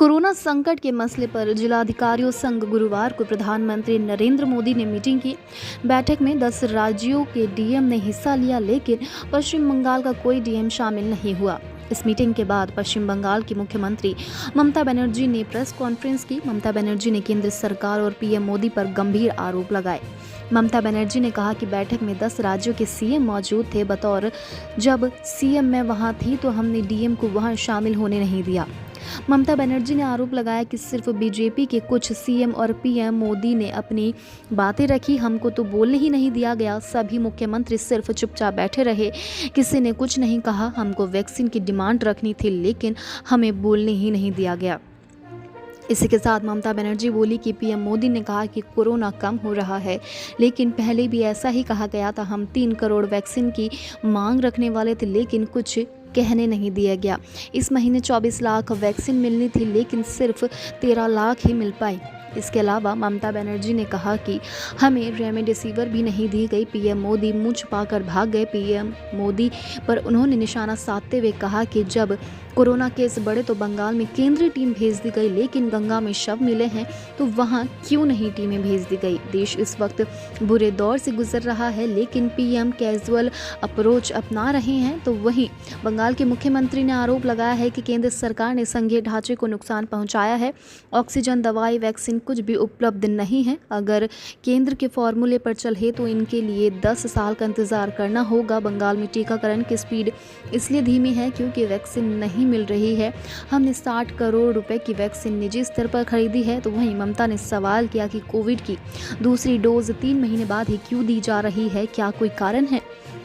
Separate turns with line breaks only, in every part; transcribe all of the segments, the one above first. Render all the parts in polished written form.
Corona संकट के मसले पर जिलाधिकारियों संग गुरुवार को प्रधानमंत्री नरेंद्र मोदी ने मीटिंग की। बैठक में 10 राज्यों के डीएम ने हिस्सा लिया, लेकिन पश्चिम बंगाल का कोई डीएम शामिल नहीं हुआ। इस मीटिंग के बाद पश्चिम बंगाल की मुख्यमंत्री ममता बनर्जी ने प्रेस कॉन्फ्रेंस की। ममता बनर्जी ने केंद्र सरकार और पीएम मोदी पर गंभीर आरोप लगाए। ममता बनर्जी ने कहा कि बैठक में 10 राज्यों के सीएम मौजूद थे। बतौर जब सीएम मैं वहां थी तो हमने डीएम को वहां शामिल होने नहीं दिया। ममता बनर्जी ने आरोप लगाया कि सिर्फ बीजेपी के कुछ सीएम और पीएम मोदी ने अपनी बातें रखी, हमको तो बोलने ही नहीं दिया गया। सभी मुख्यमंत्री सिर्फ चुपचाप बैठे रहे, किसी ने कुछ नहीं कहा। हमको वैक्सीन की डिमांड रखनी थी, लेकिन हमें बोलने ही नहीं दिया गया। इसी के साथ ममता बनर्जी बोली कि पीएम मोदी ने कहा कि कोरोना कम हो रहा है, लेकिन पहले भी ऐसा ही कहा गया था। हम 3 करोड़ वैक्सीन की मांग रखने वाले थे, लेकिन कुछ कहने नहीं दिया गया। इस महीने 24 लाख वैक्सीन मिलनी थी, लेकिन सिर्फ 13 लाख ही मिल पाई। इसके अलावा ममता बनर्जी ने कहा कि हमें रेमडेसिविर भी नहीं दी गई। पीएम मोदी मुंह छुपाकर भाग गए। पीएम मोदी पर उन्होंने निशाना साधते हुए कहा कि जब कोरोना केस बढ़े तो बंगाल में केंद्रीय टीम भेज दी गई, लेकिन गंगा में शव मिले हैं तो वहां क्यों नहीं टीमें भेज दी गई। देश इस वक्त बुरे दौर से गुजर रहा है, लेकिन पीएम कैजुअल अप्रोच अपना रहे हैं। तो वहीं बंगाल के मुख्यमंत्री ने आरोप लगाया है कि केंद्र सरकार ने संघीय ढांचे को नुकसान पहुंचाया है। ऑक्सीजन, दवाई, वैक्सीन कुछ भी उपलब्ध नहीं है। अगर केंद्र के फॉर्मूले पर चले तो इनके लिए 10 साल का इंतजार करना होगा। बंगाल में टीकाकरण की स्पीड इसलिए धीमी है क्योंकि वैक्सीन नहीं मिल रही है। हमने 60 करोड़ रुपए की वैक्सीन निजी स्तर पर खरीदी है। तो वहीं ममता ने सवाल किया कि कोविड की दूसरी डोज 3 महीने बाद ही क्यों दी जा रही है, क्या कोई कारण है।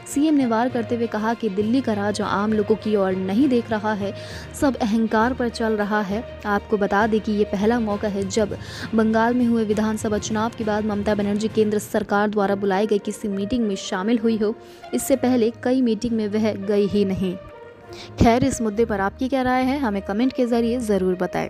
सीएम ने वार करते हुए कहा कि दिल्ली का राज आम लोगों की ओर नहीं देख रहा है, सब अहंकार पर चल रहा है। आपको बता दें कि ये पहला मौका है जब बंगाल में हुए विधानसभा चुनाव के बाद ममता बनर्जी केंद्र सरकार द्वारा बुलाई गई किसी मीटिंग में शामिल हुई हो। इससे पहले कई मीटिंग में वह गई ही नहीं। खैर, इस मुद्दे पर आपकी क्या राय है, हमें कमेंट के जरिए ज़रूर बताएं।